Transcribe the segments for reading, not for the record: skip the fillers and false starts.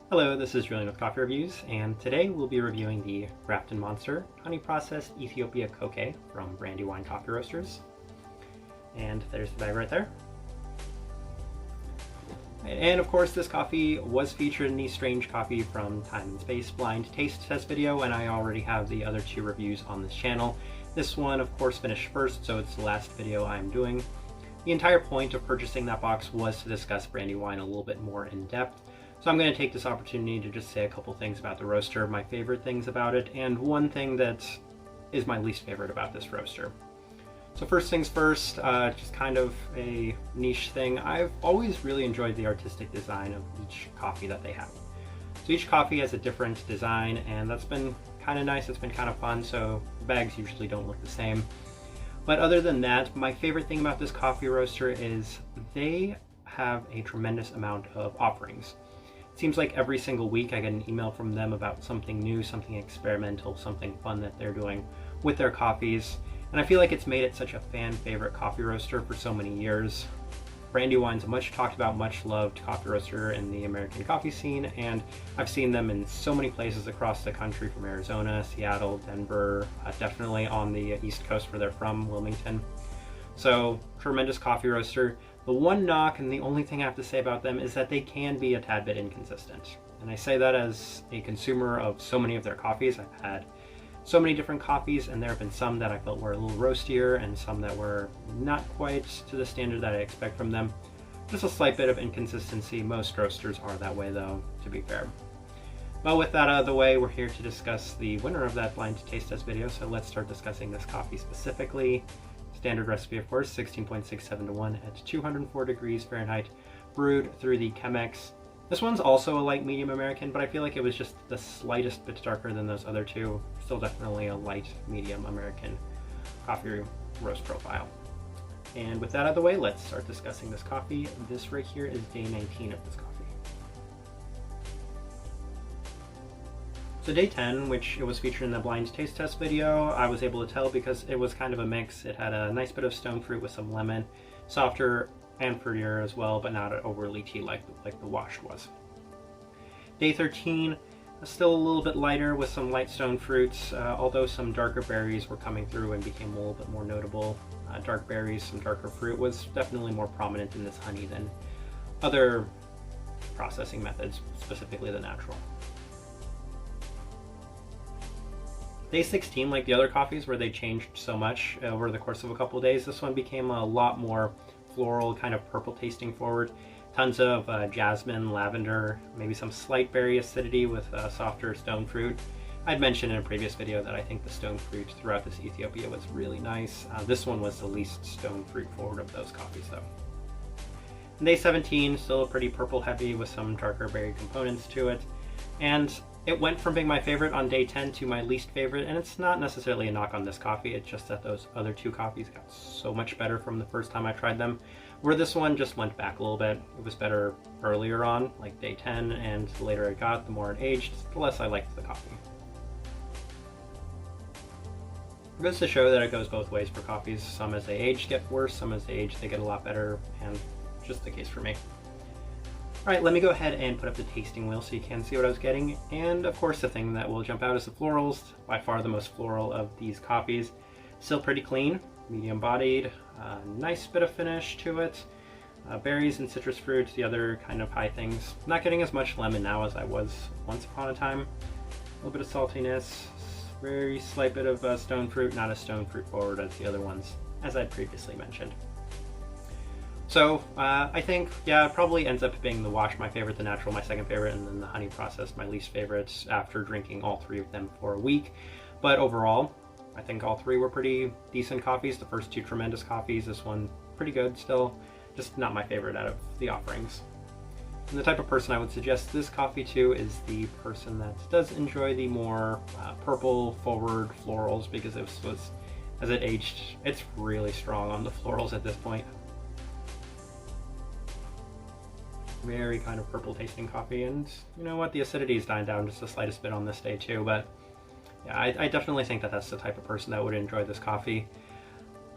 Hello, this is Julian with Coffee Reviews, and today we'll be reviewing the Grafton Monster Honey Processed Ethiopia Koke from Brandywine Coffee Roasters. And there's the bag right there. And of course, this coffee was featured in the Strange Coffee from Time and Space blind taste test video, and I already have the other two reviews on this channel. This one, of course, finished first, so it's the last video I'm doing. The entire point of purchasing that box was to discuss Brandywine a little bit more in depth. So I'm going to take this opportunity to just say a couple things about the roaster, my favorite things about it, and one thing that is my least favorite about this roaster. So first things first, just kind of a niche thing. I've always really enjoyed the artistic design of each coffee that they have. So each coffee has a different design, and that's been kind of nice, it's been kind of fun, so the bags usually don't look the same. But other than that, my favorite thing about this coffee roaster is they have a tremendous amount of offerings. It seems like every single week I get an email from them about something new, something experimental, something fun that they're doing with their coffees. And I feel like it's made it such a fan favorite coffee roaster for so many years. Brandywine's a much talked about, much loved coffee roaster in the American coffee scene, and I've seen them in so many places across the country, from Arizona, Seattle, Denver, definitely on the East Coast where they're from, Wilmington. So, tremendous coffee roaster. The one knock, and the only thing I have to say about them, is that they can be a tad bit inconsistent. And I say that as a consumer of so many of their coffees. I've had so many different coffees, and there have been some that I felt were a little roastier and some that were not quite to the standard that I expect from them. Just a slight bit of inconsistency. Most roasters are that way though, to be fair. Well, with that out of the way, we're here to discuss the winner of that blind taste test video, so let's start discussing this coffee specifically. Standard recipe, of course, 16.67 to 1 at 204 degrees Fahrenheit, brewed through the Chemex. This one's also a light medium American, but I feel like it was just the slightest bit darker than those other two. Still definitely a light medium American coffee roast profile. And with that out of the way, let's start discussing this coffee. This right here is day 19 of this coffee. So day 10, which it was featured in the blind taste test video, I was able to tell because it was kind of a mix. It had a nice bit of stone fruit with some lemon, softer and fruitier as well, but not overly tea like the washed was. Day 13, still a little bit lighter with some light stone fruits, although some darker berries were coming through and became a little bit more notable. Dark berries, some darker fruit was definitely more prominent in this honey than other processing methods, specifically the natural. Day 16, like the other coffees where they changed so much over the course of a couple of days, this one became a lot more floral, kind of purple tasting forward. Tons of jasmine, lavender, maybe some slight berry acidity with softer stone fruit. I'd mentioned in a previous video that I think the stone fruit throughout this Ethiopia was really nice. This one was the least stone fruit forward of those coffees though. And day 17, still a pretty purple heavy with some darker berry components to it. And it went from being my favorite on day 10 to my least favorite, and it's not necessarily a knock on this coffee, it's just that those other two coffees got so much better from the first time I tried them, where this one just went back a little bit. It was better earlier on, like day 10, and the later it got, the more it aged, the less I liked the coffee. It goes to show that it goes both ways for coffees. Some as they age get worse, some as they age they get a lot better, and just the case for me. Alright, let me go ahead and put up the tasting wheel so you can see what I was getting. And of course the thing that will jump out is the florals. By far the most floral of these coffees. Still pretty clean, medium bodied, nice bit of finish to it. Berries and citrus fruit, the other kind of high things. Not getting as much lemon now as I was once upon a time. A little bit of saltiness, very slight bit of stone fruit, not as stone fruit forward as the other ones, as I previously mentioned. So I think, yeah, it probably ends up being the wash my favorite, the natural my second favorite, and then the honey processed my least favorite after drinking all three of them for a week. But overall, I think all three were pretty decent coffees. The first two tremendous coffees, this one pretty good still, just not my favorite out of the offerings. And the type of person I would suggest this coffee to is the person that does enjoy the more purple forward florals, because it was, as it aged, it's really strong on the florals at this point. Very kind of purple tasting coffee, and you know what, the acidity's dying down just the slightest bit on this day too, but yeah, I definitely think that that's the type of person that would enjoy this coffee.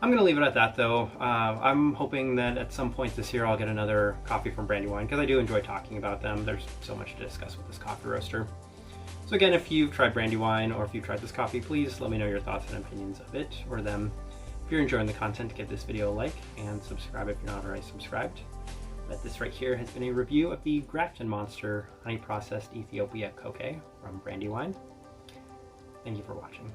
I'm going to leave it at that though. I'm hoping that at some point this year I'll get another coffee from Brandywine because I do enjoy talking about them. There's so much to discuss with this coffee roaster. So again, if you've tried Brandywine or if you've tried this coffee, please let me know your thoughts and opinions of it or them. If you're enjoying the content, give this video a like and subscribe if you're not already subscribed. But this right here has been a review of the Grafton Monster Honey Processed Ethiopia Koke from Brandywine. Thank you for watching.